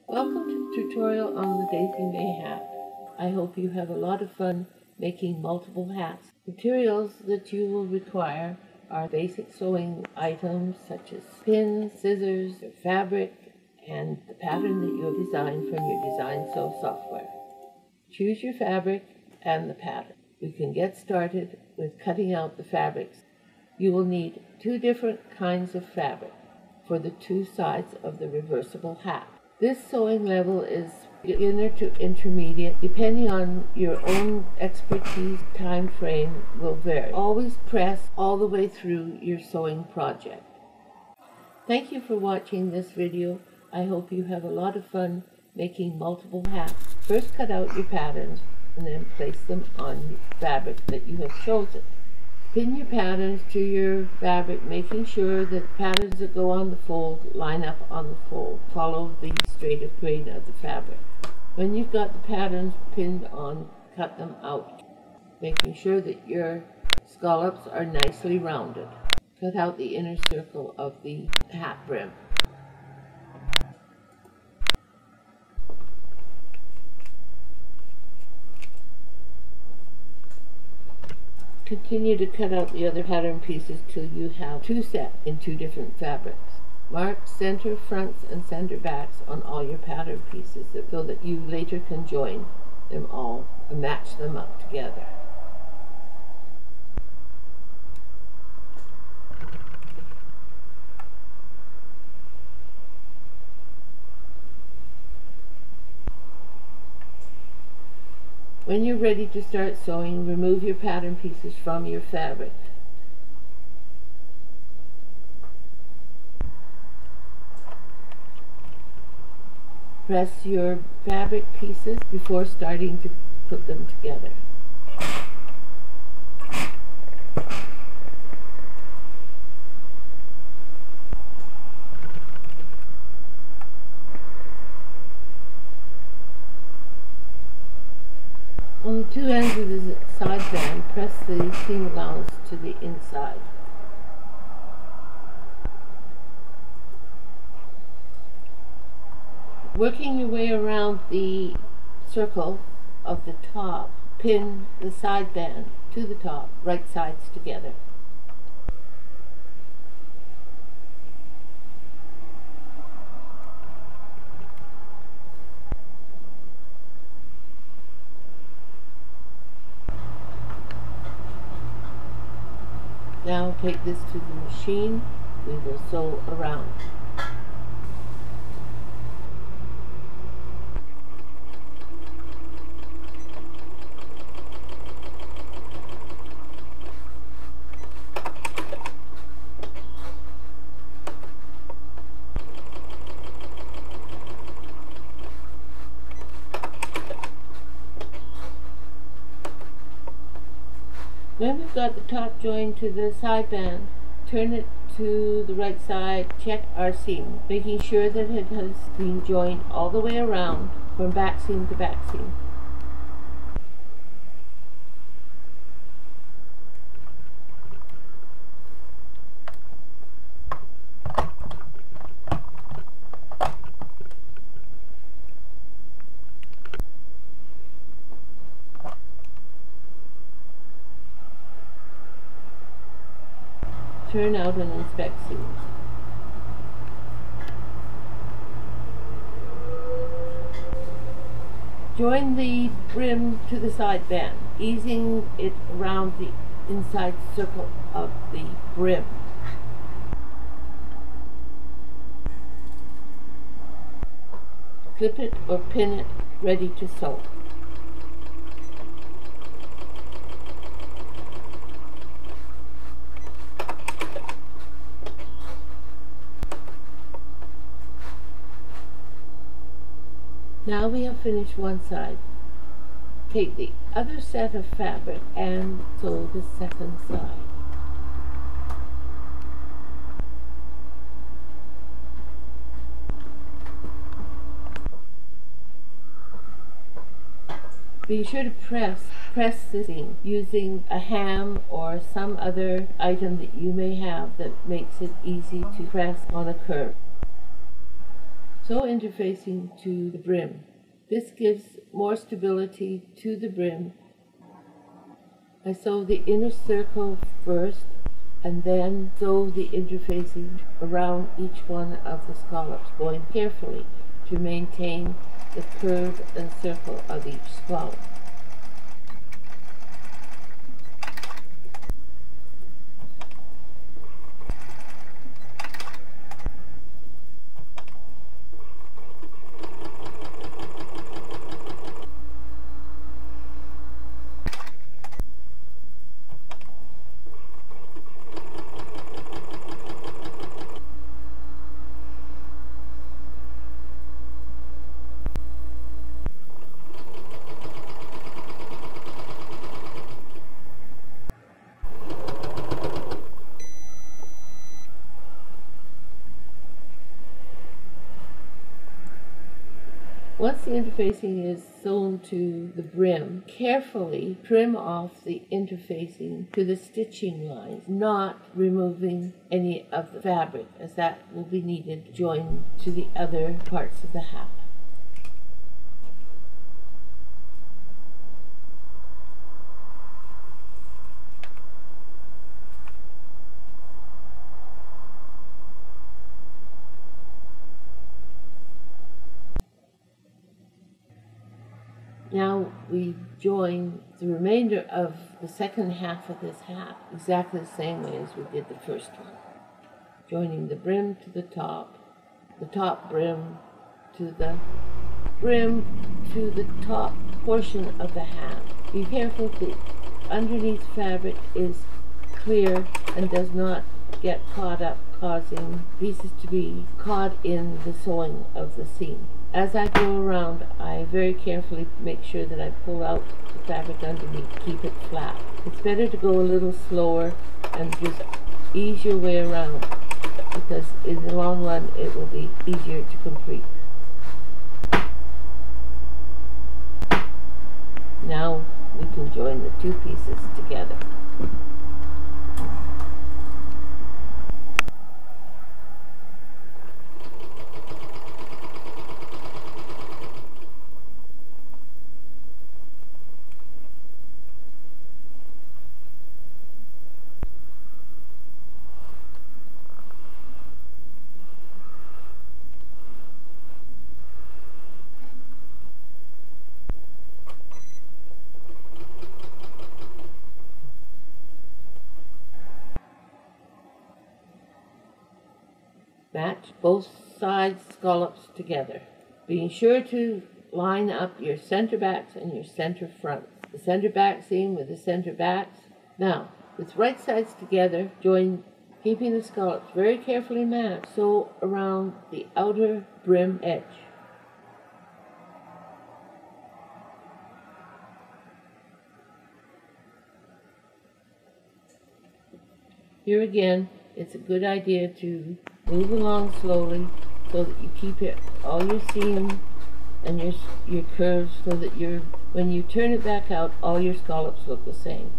Welcome to the tutorial on the Daisy May hat. I hope you have a lot of fun making multiple hats. Materials that you will require are basic sewing items such as pins, scissors, your fabric, and the pattern that you have designed from your Design Sew software. Choose your fabric and the pattern. We can get started with cutting out the fabrics. You will need two different kinds of fabric for the two sides of the reversible hat. This sewing level is beginner to intermediate. Depending on your own expertise, time frame will vary. Always press all the way through your sewing project. Thank you for watching this video. I hope you have a lot of fun making multiple hats. First cut out your patterns and then place them on fabric that you have chosen. Pin your patterns to your fabric, making sure that patterns that go on the fold line up on the fold. Follow the straight of grain of the fabric. When you've got the patterns pinned on, cut them out, making sure that your scallops are nicely rounded. Cut out the inner circle of the hat brim. Continue to cut out the other pattern pieces till you have two sets in two different fabrics. Mark center fronts and center backs on all your pattern pieces so that you later can join them all and match them up together. When you're ready to start sewing, remove your pattern pieces from your fabric. Press your fabric pieces before starting to put them together. On the two ends of the side band, press the seam allowance to the inside. Working your way around the circle of the top, pin the side band to the top, right sides together. Now take this to the machine. We will sew around. When we've got the top joined to the side band, turn it to the right side, check our seam, making sure that it has been joined all the way around from back seam to back seam. Turn out and inspect seams. Join the brim to the side band, easing it around the inside circle of the brim. Clip it or pin it, ready to sew. Now we have finished one side. Take the other set of fabric and sew the second side. Be sure to press the seam using a ham or some other item that you may have that makes it easy to press on a curve. Sew interfacing to the brim. This gives more stability to the brim. I sew the inner circle first and then sew the interfacing around each one of the scallops, going carefully to maintain the curve and circle of each scallop. Once the interfacing is sewn to the brim, carefully trim off the interfacing to the stitching lines, not removing any of the fabric, as that will be needed to join to the other parts of the hat. Now we join the remainder of the second half of this hat exactly the same way as we did the first one. Joining the brim to the top brim to the brim to the top portion of the hat. Be careful the underneath fabric is clear and does not get caught up, causing pieces to be caught in the sewing of the seam. As I go around, I very carefully make sure that I pull out the fabric underneath, keep it flat. It's better to go a little slower and just ease your way around, because in the long run it will be easier to complete. Now we can join the two pieces together. Match both sides scallops together, being sure to line up your center backs and your center fronts. The center back seam with the center backs. Now, with right sides together, join, keeping the scallops very carefully matched, sew around the outer brim edge. Here again, it's a good idea to move along slowly so that you keep all your seam and your curves, so that when you turn it back out, all your scallops look the same.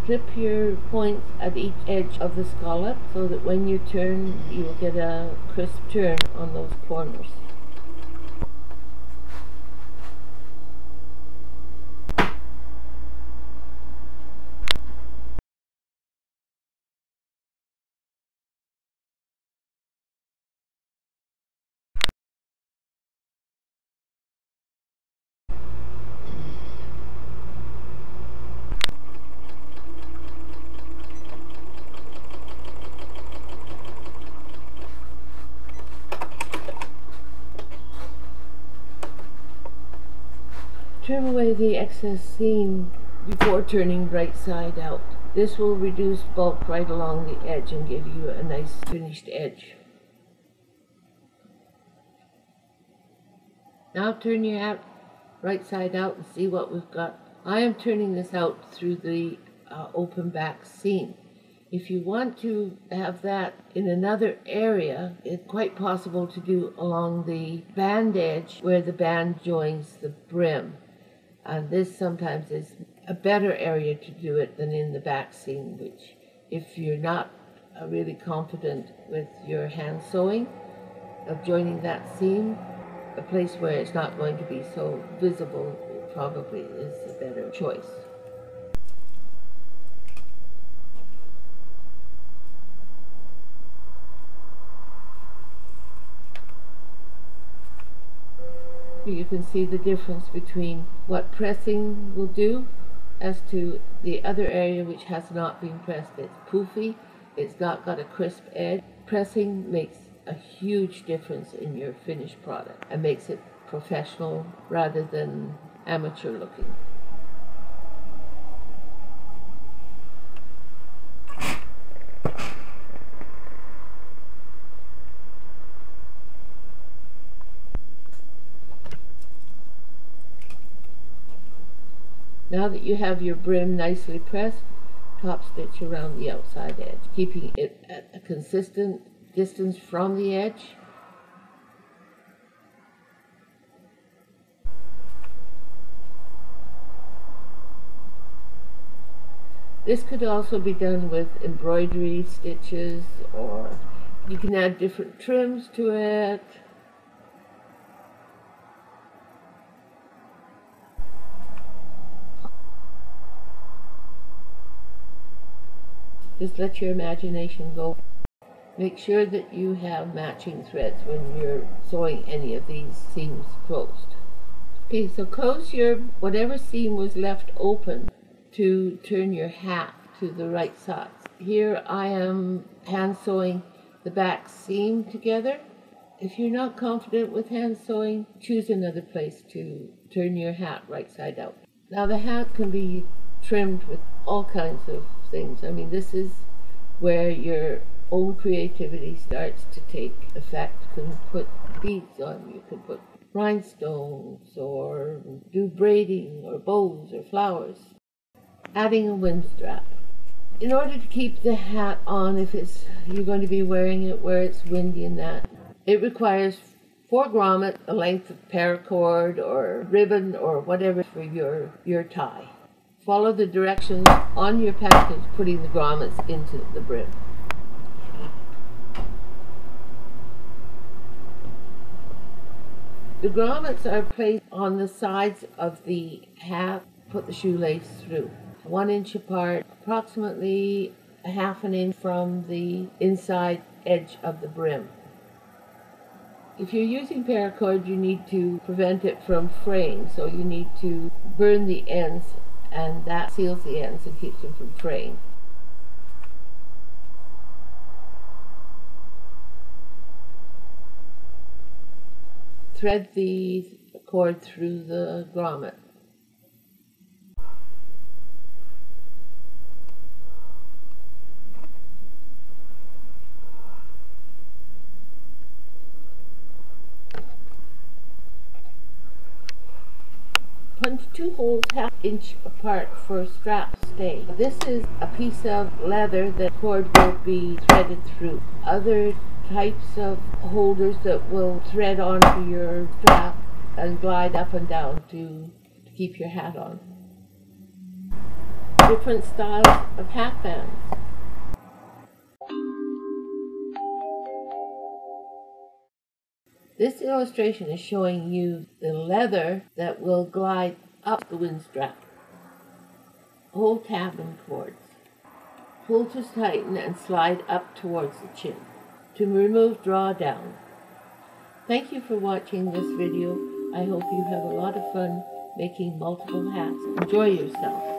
Clip your points at each edge of the scallop so that when you turn, you will get a crisp turn on those corners. Trim away the excess seam before turning right side out. This will reduce bulk right along the edge and give you a nice finished edge. Now turn your hat right side out and see what we've got. I am turning this out through the open back seam. If you want to have that in another area, it's quite possible to do along the band edge where the band joins the brim. And this sometimes is a better area to do it than in the back seam, which if you're not really confident with your hand sewing of joining that seam, a place where it's not going to be so visible probably is a better choice. You can see the difference between what pressing will do as to the other area which has not been pressed. It's poofy, it's not got a crisp edge. Pressing makes a huge difference in your finished product and makes it professional rather than amateur looking. Now that you have your brim nicely pressed, top stitch around the outside edge, keeping it at a consistent distance from the edge. This could also be done with embroidery stitches, or you can add different trims to it. Just let your imagination go. Make sure that you have matching threads when you're sewing any of these seams closed. Okay, so close your whatever seam was left open to turn your hat to the right side. Here I am hand sewing the back seam together. If you're not confident with hand sewing, choose another place to turn your hat right side out. Now the hat can be trimmed with all kinds of things. I mean, this is where your own creativity starts to take effect. You can put beads on, you can put rhinestones, or do braiding, or bows, or flowers. Adding a windstrap. In order to keep the hat on, if you're going to be wearing it where it's windy and that, it requires 4 grommets, a length of paracord or ribbon or whatever for your tie. Follow the directions on your package, putting the grommets into the brim. The grommets are placed on the sides of the hat. Put the shoelace through, 1 inch apart, approximately a half an inch from the inside edge of the brim. If you're using paracord, you need to prevent it from fraying, so you need to burn the ends, and that seals the ends and keeps them from fraying. Thread the cord through the grommet. Punch 2 holes ½ inch apart for strap stay. This is a piece of leather that cord will be threaded through. Other types of holders that will thread onto your strap and glide up and down to keep your hat on. Different styles of hat bands. This illustration is showing you the leather that will glide up the windstrap. Hold tab and cords. Pull to tighten and slide up towards the chin. To remove, draw down. Thank you for watching this video. I hope you have a lot of fun making multiple hats. Enjoy yourself.